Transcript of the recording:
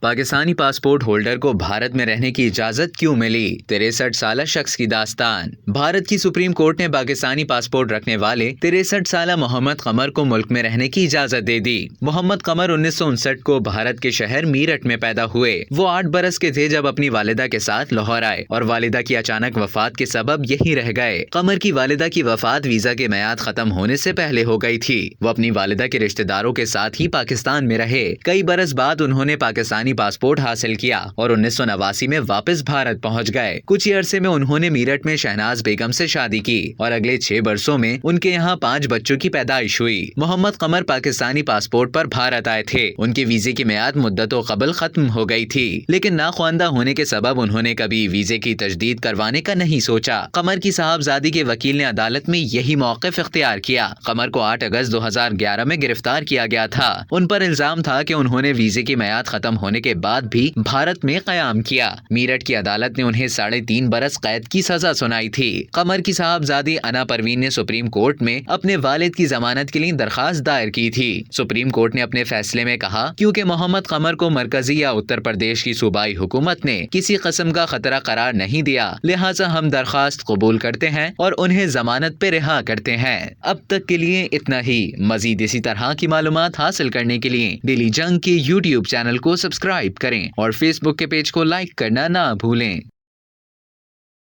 Pakistani passport holder کو بھارت میں رہنے کی اجازت کیوں ملی؟ 63 سالہ شخص کی داستان۔ بھارت کی سپریم کورٹ نے پاکستانی پاسپورٹ رکھنے والے 63 سالہ محمد قمر کو ملک میں رہنے کی اجازت دے دی۔ محمد قمر 1959 کو بھارت کے شہر میرٹھ میں پیدا ہوئے۔ وہ 8 برس کے تھے جب اپنی والدہ کے ساتھ لاہور آئے اور والدہ کی اچانک وفات کے سبب یہی رہ گئے۔ قمر کی والدہ کی وفات ویزا کی میعاد ختم ہونے سے پہلے ہو گئی تھی۔ وہ اپنی والدہ کے رشتہ داروں کے ساتھ ہی پاکستان میں رہے۔ کئی برس بعد انہوں نے پاکستانی پاسپورٹ حاصل کیا اور 1989 میں واپس بھارت پہنچ گئے۔ کچھ ہی عرصے میں انہوں نے میرٹھ میں شہناز بیگم سے شادی کی اور اگلے 6 برسوں میں ان کے یہاں 5 بچوں کی پیدائش ہوئی۔ محمد قمر پاکستانی پاسپورٹ پر بھارت آئے تھے۔ ان کے ویزے کی میعاد مدتوں قبل ختم ہو گئی تھی، لیکن ناخواندہ ہونے کے سبب انہوں نے کبھی ویزے کی تجدید کروانے کا نہیں سوچا۔ قمر کی صاحبزادی کے وکیل نے عدالت میں یہی موقف اختیار کیا۔ قمر کو 8 اگست 2011 میں گرفتار کیا گیا تھا۔ ان پر الزام تھا کہ انہوں نے ویزے کی میعاد ختم ہونے کے بعد بھی بھارت میں قیام کیا۔ میرٹھ کی عدالت نے انہیں 3.5 برس قید کی سزا سنائی تھی۔ قمر کی صاحبزادی انا پروین نے سپریم کورٹ میں اپنے والد کی ضمانت کے لیے درخواست دائر کی تھی۔ سپریم کورٹ نے اپنے فیصلے میں کہا، کیونکہ محمد قمر کو مرکزی یا اتر پردیش کی صوبائی حکومت نے کسی قسم کا خطرہ قرار نہیں دیا، لہٰذا ہم درخواست قبول کرتے ہیں اور انہیں ضمانت پہ رہا کرتے ہیں۔ اب تک کے لیے اتنا ہی۔ مزید اسی طرح کی معلومات حاصل کرنے کے لیے ڈیلی جنگ کے YouTube چینل کو سبسکرائب کریں اور فیس بک کے پیج کو لائک کرنا نہ بھولیں۔